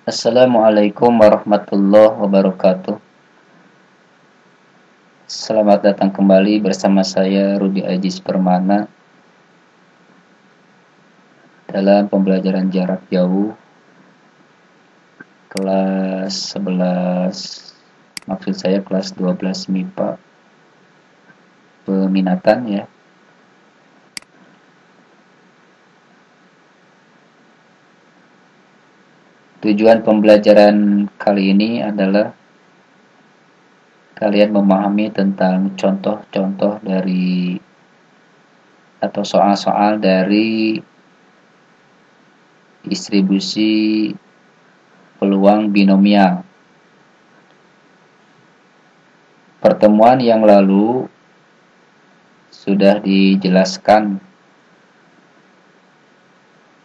Assalamualaikum warahmatullahi wabarakatuh. Selamat datang kembali bersama saya Rudi Ajis Permana dalam pembelajaran jarak jauh kelas 11, maksud saya kelas 12 MIPA peminatan ya. Tujuan pembelajaran kali ini adalah kalian memahami tentang contoh-contoh dari atau soal-soal dari distribusi peluang binomial. Pertemuan yang lalu sudah dijelaskan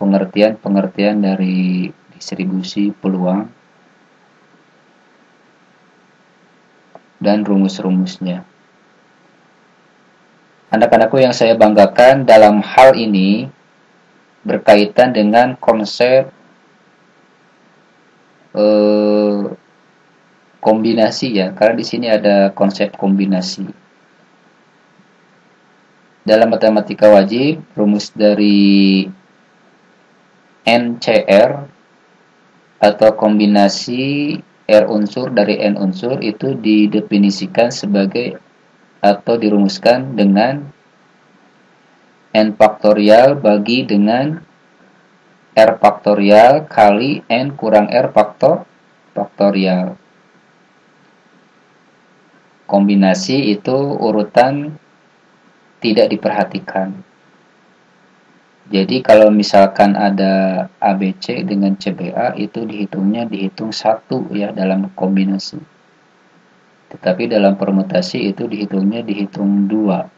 pengertian-pengertian dari distribusi peluang dan rumus-rumusnya. Anak-anakku yang saya banggakan dalam hal ini berkaitan dengan konsep kombinasi ya, karena di sini ada konsep kombinasi. Dalam matematika wajib, rumus dari NCR atau kombinasi R unsur dari N unsur itu didefinisikan sebagai atau dirumuskan dengan N faktorial bagi dengan R faktorial kali N kurang R faktorial. Kombinasi itu urutan tidak diperhatikan. Jadi kalau misalkan ada ABC dengan CBA itu dihitung satu ya dalam kombinasi. Tetapi dalam permutasi itu dihitung dua.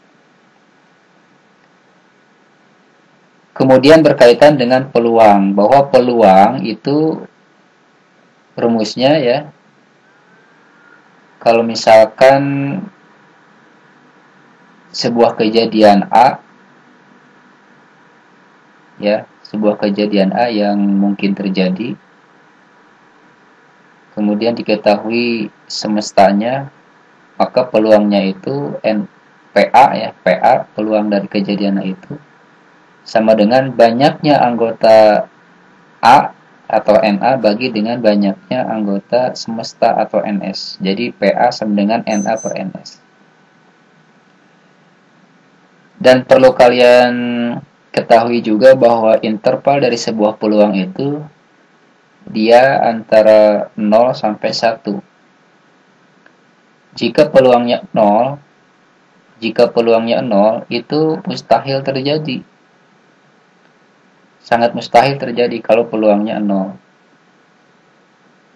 Kemudian berkaitan dengan peluang, bahwa peluang itu rumusnya ya, kalau misalkan sebuah kejadian A ya, sebuah kejadian A yang mungkin terjadi, kemudian diketahui semestanya, maka peluangnya itu PA ya, PA peluang dari kejadian A itu sama dengan banyaknya anggota A atau NA bagi dengan banyaknya anggota semesta atau NS. Jadi PA sama dengan NA per NS. Dan perlu kalian ketahui juga bahwa interval dari sebuah peluang itu dia antara 0 sampai 1. Jika peluangnya 0 itu mustahil terjadi. Sangat mustahil terjadi kalau peluangnya 0.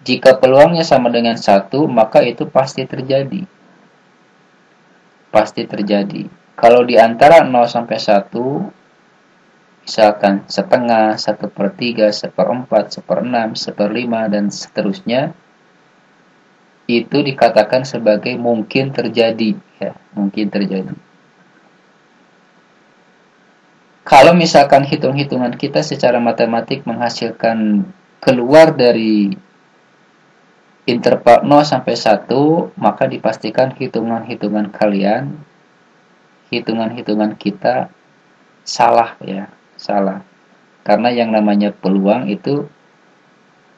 Jika peluangnya sama dengan 1, maka itu pasti terjadi. Pasti terjadi. Kalau di antara 0 sampai 1, misalkan setengah, 1/3, 1/4, 1/6, 1/5, dan seterusnya, itu dikatakan sebagai mungkin terjadi. Ya, mungkin terjadi. Kalau misalkan hitung-hitungan kita secara matematik menghasilkan keluar dari interval 0 sampai 1, maka dipastikan hitungan-hitungan kalian, hitungan-hitungan kita salah ya, salah. Karena yang namanya peluang itu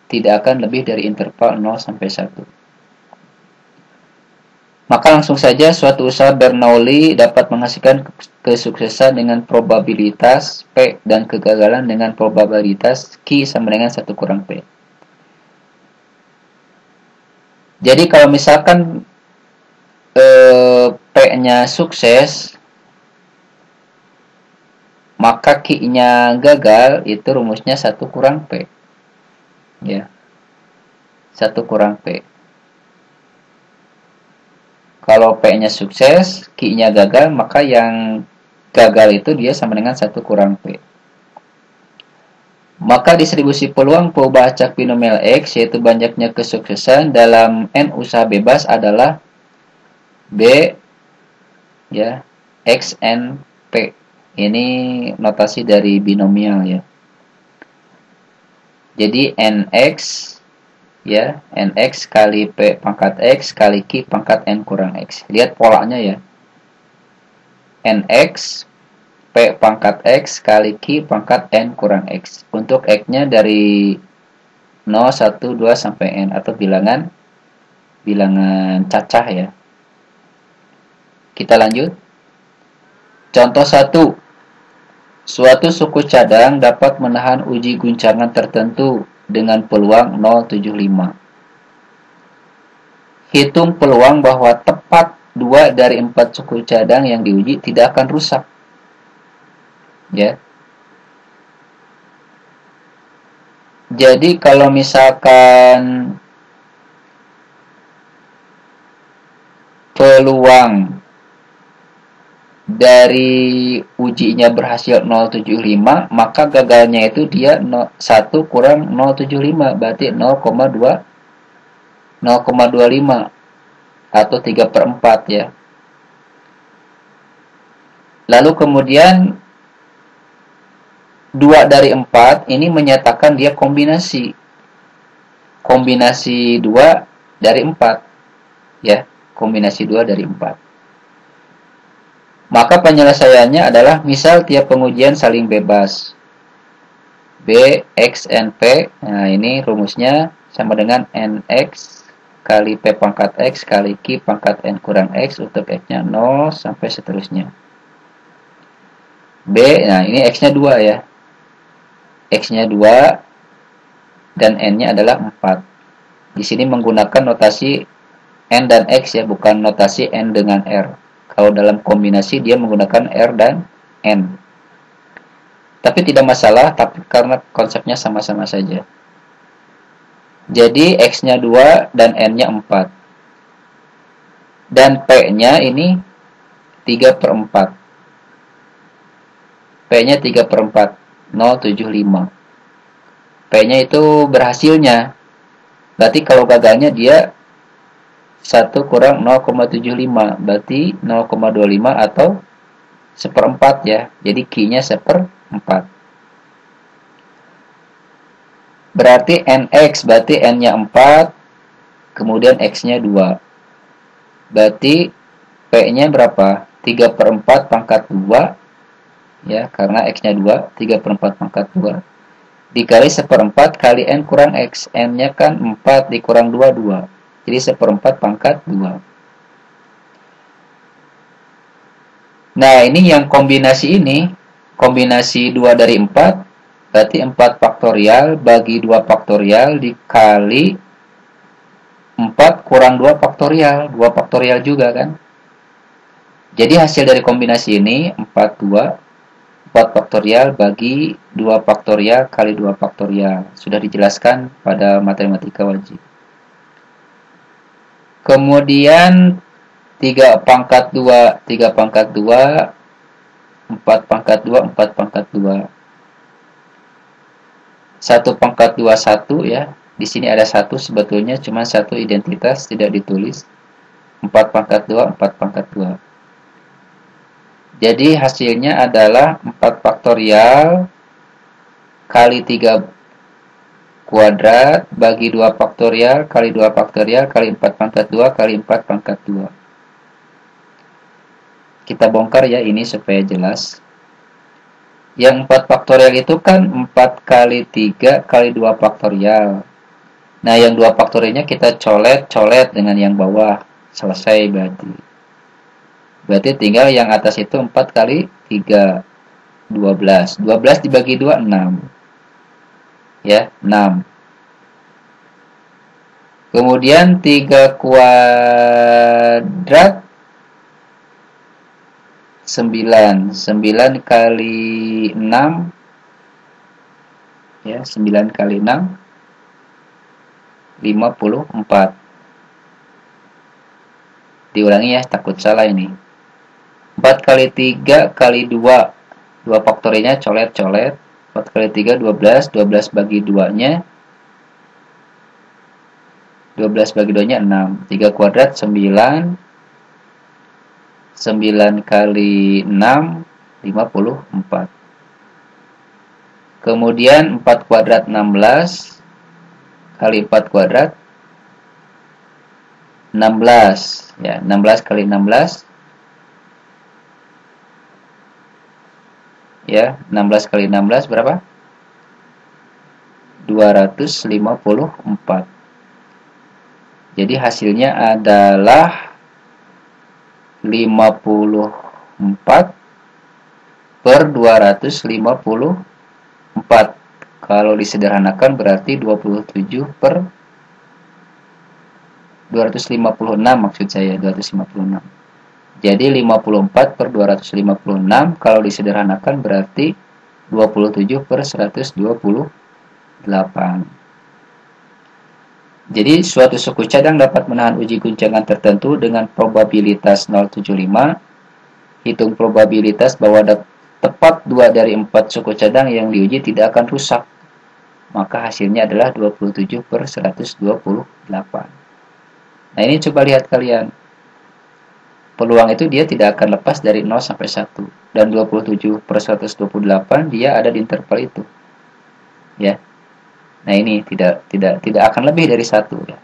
tidak akan lebih dari interval 0 sampai 1. Maka langsung saja suatu usaha Bernoulli dapat menghasilkan kesuksesan dengan probabilitas P dan kegagalan dengan probabilitas Q sama dengan 1 kurang P. Jadi kalau misalkan P-nya sukses, maka Q-nya gagal, itu rumusnya 1 kurang P. Ya. 1 kurang P. Kalau P-nya sukses, Q-nya gagal, maka yang gagal itu dia sama dengan 1 kurang P. Maka distribusi peluang perubahan acak binomial X, yaitu banyaknya kesuksesan dalam N usaha bebas adalah B ya, XNP. Ini notasi dari binomial ya. Jadi NX ya, nx kali p pangkat x kali q pangkat n kurang x. Lihat polanya ya, nx p pangkat x kali q pangkat n kurang x. Untuk x-nya dari 0, 1, 2 sampai n atau bilangan cacah ya. Kita lanjut. Contoh 1. Suatu suku cadang dapat menahan uji guncangan tertentu dengan peluang 0,75. Hitung peluang bahwa tepat 2 dari 4 suku cadang yang diuji tidak akan rusak. Ya. Jadi kalau misalkan peluang dari ujinya berhasil 0,75, maka gagalnya itu dia 1 kurang 0,75, berarti 0,25 atau 3/4 ya. Lalu kemudian 2 dari 4 ini menyatakan dia kombinasi 2 dari 4 ya, kombinasi 2 dari 4. Maka penyelesaiannya adalah misal tiap pengujian saling bebas. B, X, N, P. Nah, ini rumusnya sama dengan NX kali P pangkat X kali Q pangkat N kurang X untuk X-nya 0 sampai seterusnya. B, nah ini X-nya 2 ya. X-nya 2 dan N-nya adalah 4. Di sini menggunakan notasi N dan X ya, bukan notasi N dengan R. Kalau dalam kombinasi dia menggunakan R dan N. Tapi tidak masalah, tapi karena konsepnya sama-sama saja. Jadi X-nya 2 dan N-nya 4. Dan P-nya ini 3/4. P-nya 3/4, 0,75. P-nya itu berhasilnya. Berarti kalau gagalnya dia 1 kurang 0,75, berarti 0,25 atau 1/4 ya. Jadi Q-nya 1/4. Berarti NX, berarti N-nya 4, kemudian X-nya 2. Berarti P-nya berapa? 3/4 pangkat 2, ya, karena X-nya 2, 3/4 pangkat 2. Dikali 1/4 kali N kurang X. N-nya kan 4 dikurang 2, 2. Jadi 1/4 pangkat 2. Nah, ini yang kombinasi ini, kombinasi 2 dari 4, berarti 4 faktorial bagi 2 faktorial dikali 4 kurang 2 faktorial. 2 faktorial juga kan. Jadi hasil dari kombinasi ini 4 faktorial bagi 2 faktorial kali 2 faktorial. Sudah dijelaskan pada matematika wajib. Kemudian 3 pangkat 2, 4 pangkat 2, 4 pangkat 2. 1 pangkat 2, 1 ya. Di sini ada 1 sebetulnya, cuma 1 identitas tidak ditulis. 4 pangkat 2, 4 pangkat 2. Jadi hasilnya adalah 4 faktorial kali 3 kuadrat bagi 2 faktorial kali 2 faktorial kali 4 pangkat 2 kali 4 pangkat 2. Kita bongkar ya ini supaya jelas. Yang 4 faktorial itu kan 4 kali 3 kali 2 faktorial. Nah, yang 2 faktorialnya kita colet-colet dengan yang bawah. Selesai berarti. Berarti tinggal yang atas itu 4 kali 3, 12. 12 dibagi 2, 6. Ya, 6. Kemudian 3 kuadrat 9. 9 kali 6 ya, 9 kali 6 54. Diulangi ya, takut salah ini. 4 kali 3 kali 2. 2 faktorialnya colet-colet. 4 kali 3, 12. 12 bagi 2-nya. 12 bagi 2-nya 6. 3 kuadrat 9. 9 kali 6, 54. Kemudian 4 kuadrat 16. Kali 4 kuadrat 16 ya, 16 kali 16 ya, 16 kali 16 berapa? 254. Jadi hasilnya adalah 54 per 254. Kalau disederhanakan berarti 27 per 256, maksud saya 256. Jadi 54 per 256 kalau disederhanakan berarti 27 per 128. Jadi suatu suku cadang dapat menahan uji guncangan tertentu dengan probabilitas 0,75. Hitung probabilitas bahwa tepat 2 dari 4 suku cadang yang diuji tidak akan rusak. Maka hasilnya adalah 27 per 128. Nah, ini coba lihat kalian. Peluang itu dia tidak akan lepas dari 0 sampai 1. Dan 27 per 128 dia ada di interval itu. Ya. Nah, ini tidak akan lebih dari 1 ya.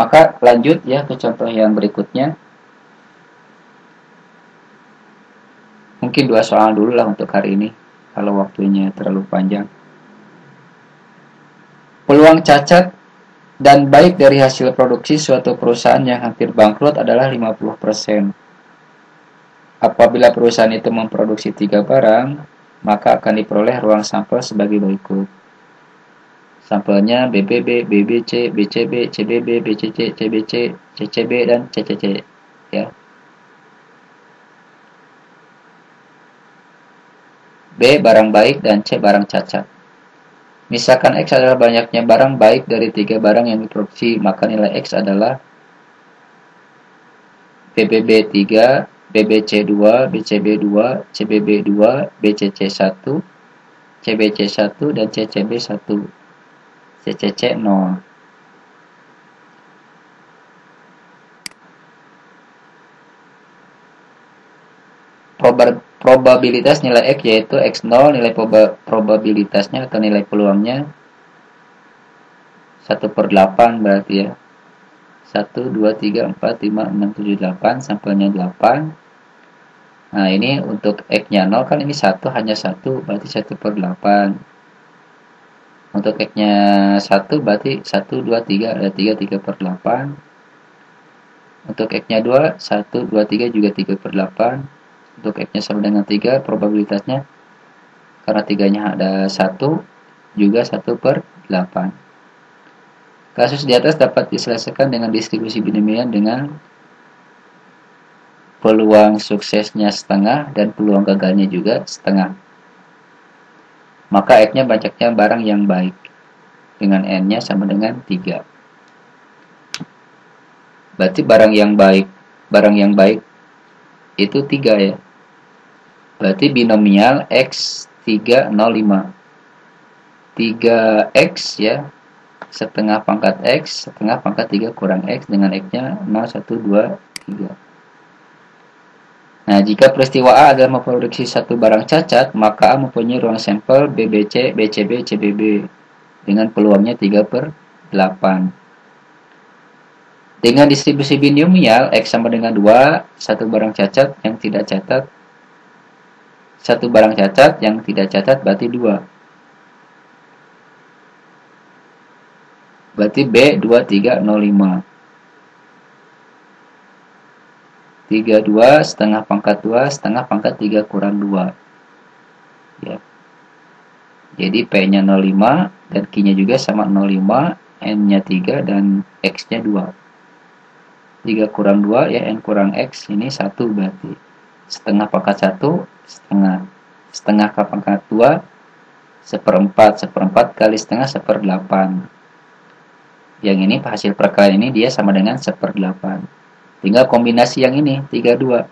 Maka lanjut ya ke contoh yang berikutnya. Mungkin 2 soal dulu lah untuk hari ini kalau waktunya terlalu panjang. Peluang cacat dan baik dari hasil produksi suatu perusahaan yang hampir bangkrut adalah 50%. Apabila perusahaan itu memproduksi 3 barang, maka akan diperoleh ruang sampel sebagai berikut. Sampelnya BBB, BBC, BCB, CBB, BCC, CBC, CCB, dan CCC. Ya. B barang baik dan C barang cacat. Misalkan X adalah banyaknya barang baik dari 3 barang yang diproduksi, maka nilai X adalah BBB 3, BBC 2, BCB 2, CBB 2, BCC 1, CBC 1, dan CCB 1, CCC 0. Probabilitas nilai X yaitu X0, nilai probabilitasnya atau nilai peluangnya 1/8 berarti ya. 1, 2, 3, 4, 5, 6, 7, 8, sampelnya 8. Nah, ini untuk X-nya 0 kan ini 1, hanya 1, berarti 1/8. Untuk X-nya 1 berarti 1, 2, 3, ada 3, 3/8. Untuk X-nya 2, 1, 2, 3 juga 3/8. Untuk X-nya sama dengan 3, probabilitasnya karena 3-nya ada 1, juga 1/8. Kasus di atas dapat diselesaikan dengan distribusi binomial dengan peluang suksesnya setengah dan peluang gagalnya juga setengah. Maka X-nya banyaknya barang yang baik dengan N-nya sama dengan 3. Berarti barang yang baik itu 3 ya. Berarti binomial X305. 3X ya, setengah pangkat X, setengah pangkat 3 kurang X dengan X-nya 0, 1, 2, 3. Nah, jika peristiwa A adalah memproduksi satu barang cacat, maka A mempunyai ruang sampel BBC, BCB, CBB dengan peluangnya 3/8. Dengan distribusi binomial X sama dengan 2, satu barang cacat yang tidak catat, satu barang cacat yang tidak catat berarti 2. Berarti B2305. 32 setengah pangkat 2 setengah pangkat 3 kurang 2. Ya. Jadi P-nya 05 dan Q-nya juga sama 05, N-nya 3 dan X-nya 2. 3 kurang 2 ya, N kurang X ini 1 berarti. Setengah pangkat 1 setengah ke pangkat 2 seperempat kali setengah 1/8. Yang ini hasil perkalian ini dia sama dengan 1/8. Tinggal kombinasi yang ini 32.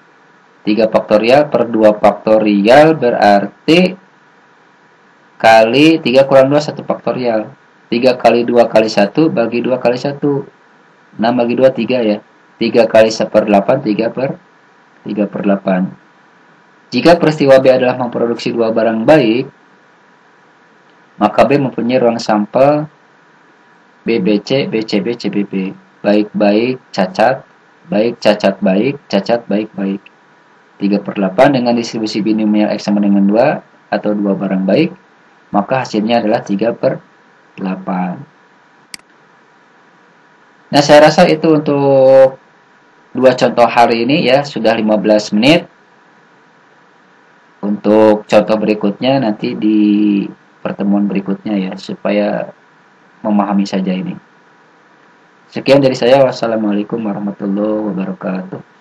3 faktorial per 2 faktorial berarti kali 3 kurang 2 1 faktorial. 3 kali 2 kali 1 bagi 2 kali 1. 6 bagi 2 3 ya. 3 kali 1/8 3/8. Jika peristiwa B adalah memproduksi 2 barang baik, maka B mempunyai ruang sampel BBC, BCB, CBB. Baik-baik, cacat, baik, cacat, baik, cacat, baik-baik. 3/8 dengan distribusi binomial X sama dengan 2 atau 2 barang baik, maka hasilnya adalah 3/8. Nah, saya rasa itu untuk dua contoh hari ini ya, sudah 15 menit. Untuk contoh berikutnya nanti di pertemuan berikutnya ya, supaya memahami saja ini. Sekian dari saya. Wassalamualaikum warahmatullahi wabarakatuh.